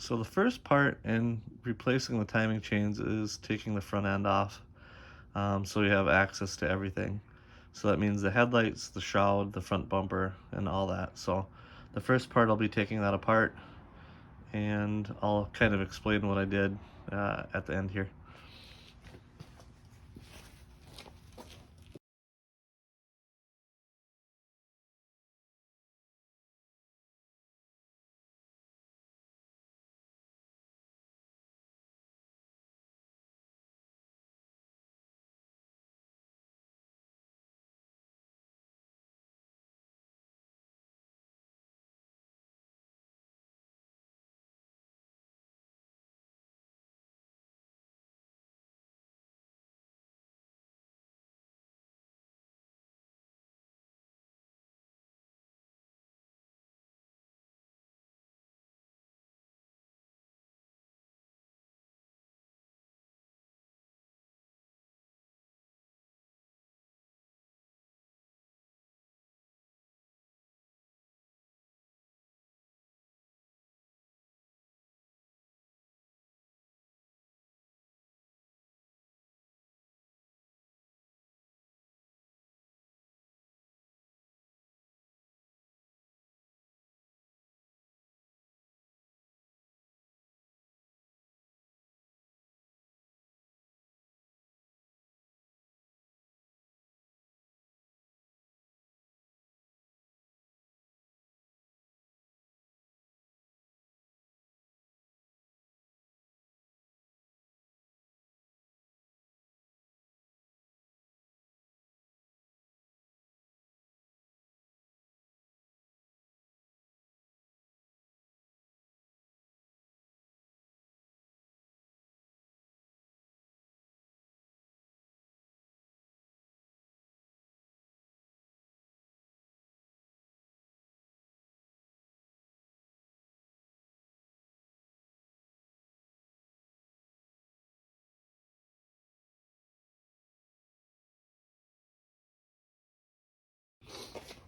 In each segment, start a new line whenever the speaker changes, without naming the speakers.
So the first part in replacing the timing chains is taking the front end off, so you have access to everything. So that means the headlights, the shroud, the front bumper, and all that. So the first part, I'll be taking that apart, and I'll kind of explain what I did at the end here.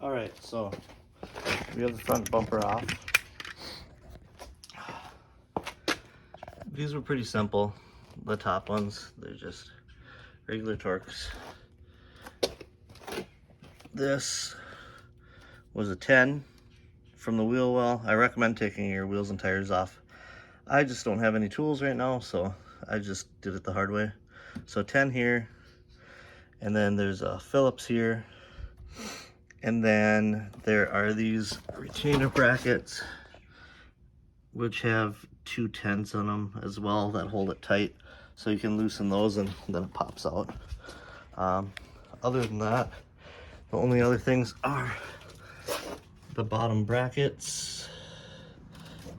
Alright, so we have the front bumper off. These were pretty simple. The top ones, they're just regular Torx. This was a 10 from the wheel well. I recommend taking your wheels and tires off. I just don't have any tools right now, so I just did it the hard way. So 10 here, and then there's a Phillips here, and then there are these retainer brackets which have 2 10s on them as well that hold it tight, so you can loosen those and then it pops out. Other than that, the only other things are the bottom brackets,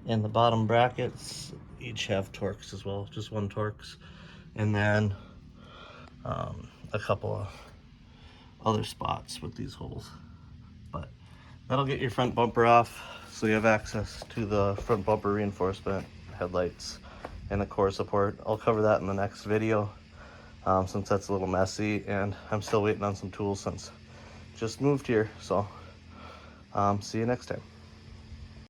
and the bottom brackets each have Torx as well, just one Torx, and then a couple of other spots with these holes. But that'll get your front bumper off, so you have access to the front bumper reinforcement, headlights, and the core support. I'll cover that in the next video, since that's a little messy, and I'm still waiting on some tools since just moved here. So see you next time.